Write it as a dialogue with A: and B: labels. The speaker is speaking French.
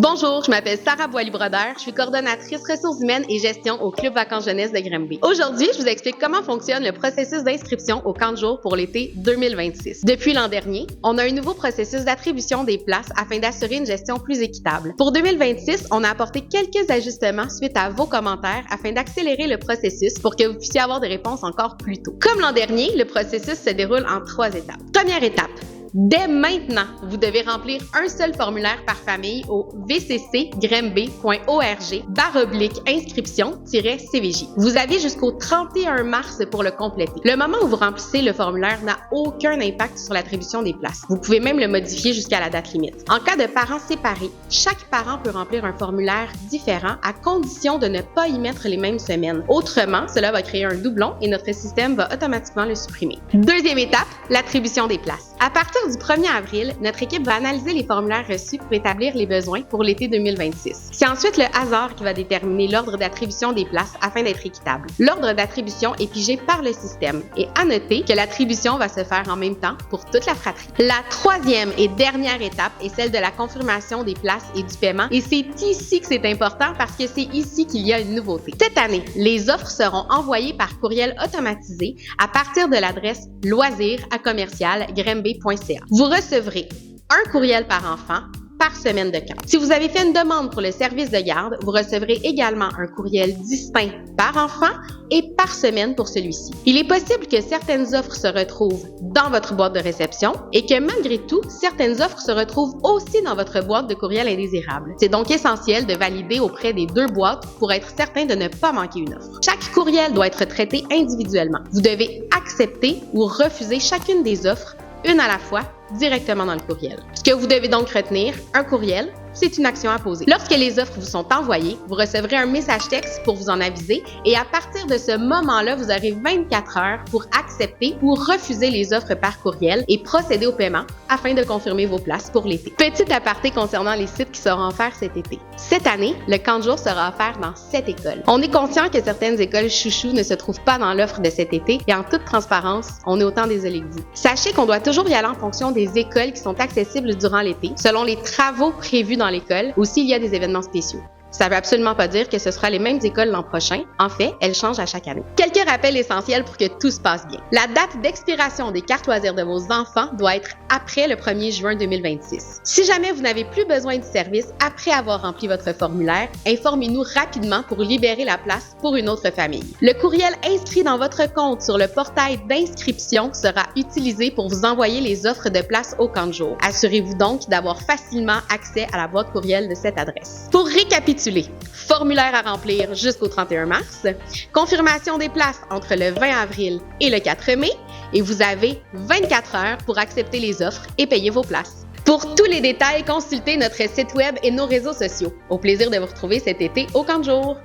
A: Bonjour, je m'appelle Sarah Boilly-Brodeur, je suis coordonnatrice ressources humaines et gestion au Club Vacances Jeunesse de Granby. Aujourd'hui, je vous explique comment fonctionne le processus d'inscription au camp de jour pour l'été 2026. Depuis l'an dernier, on a un nouveau processus d'attribution des places afin d'assurer une gestion plus équitable. Pour 2026, on a apporté quelques ajustements suite à vos commentaires afin d'accélérer le processus pour que vous puissiez avoir des réponses encore plus tôt. Comme l'an dernier, le processus se déroule en 3 étapes. Première étape. Dès maintenant, vous devez remplir un seul formulaire par famille au vccgranby.org/inscription-cvj. Vous avez jusqu'au 31 mars pour le compléter. Le moment où vous remplissez le formulaire n'a aucun impact sur l'attribution des places. Vous pouvez même le modifier jusqu'à la date limite. En cas de parents séparés, chaque parent peut remplir un formulaire différent à condition de ne pas y mettre les mêmes semaines. Autrement, cela va créer un doublon et notre système va automatiquement le supprimer. Deuxième étape, l'attribution des places. À partir du 1er avril, notre équipe va analyser les formulaires reçus pour établir les besoins pour l'été 2026. C'est ensuite le hasard qui va déterminer l'ordre d'attribution des places afin d'être équitable. L'ordre d'attribution est pigé par le système et à noter que l'attribution va se faire en même temps pour toute la fratrie. La troisième et dernière étape est celle de la confirmation des places et du paiement et c'est ici que c'est important parce que c'est ici qu'il y a une nouveauté. Cette année, les offres seront envoyées par courriel automatisé à partir de l'adresse loisirs@commercial-granby.ca. Vous recevrez un courriel par enfant par semaine de camp. Si vous avez fait une demande pour le service de garde, vous recevrez également un courriel distinct par enfant et par semaine pour celui-ci. Il est possible que certaines offres se retrouvent dans votre boîte de réception et que malgré tout, certaines offres se retrouvent aussi dans votre boîte de courriel indésirable. C'est donc essentiel de valider auprès des 2 boîtes pour être certain de ne pas manquer une offre. Chaque courriel doit être traité individuellement. Vous devez accepter ou refuser chacune des offres, une à la fois, directement dans le courriel. Ce que vous devez donc retenir, un courriel, c'est une action à poser. Lorsque les offres vous sont envoyées, vous recevrez un message texte pour vous en aviser et à partir de ce moment-là, vous aurez 24 heures pour accepter ou refuser les offres par courriel et procéder au paiement afin de confirmer vos places pour l'été. Petit aparté concernant les sites qui seront offerts cet été. Cette année, le camp de jour sera offert dans 7 écoles. On est conscient que certaines écoles chouchous ne se trouvent pas dans l'offre de cet été et en toute transparence, on est autant désolé de vous. Sachez qu'on doit toujours y aller en fonction des écoles qui sont accessibles durant l'été, selon les travaux prévus dans l'école ou s'il y a des événements spéciaux. Ça ne veut absolument pas dire que ce sera les mêmes écoles l'an prochain. En fait, elles changent à chaque année. Quelques rappels essentiels pour que tout se passe bien. La date d'expiration des cartes loisirs de vos enfants doit être après le 1er juin 2026. Si jamais vous n'avez plus besoin du service après avoir rempli votre formulaire, informez-nous rapidement pour libérer la place pour une autre famille. Le courriel inscrit dans votre compte sur le portail d'inscription sera utilisé pour vous envoyer les offres de place au camp de jour. Assurez-vous donc d'avoir facilement accès à la boîte courriel de cette adresse. Pour récapituler, formulaire à remplir jusqu'au 31 mars, confirmation des places entre le 20 avril et le 4 mai, et vous avez 24 heures pour accepter les offres et payer vos places. Pour tous les détails, consultez notre site web et nos réseaux sociaux. Au plaisir de vous retrouver cet été au camp de jour.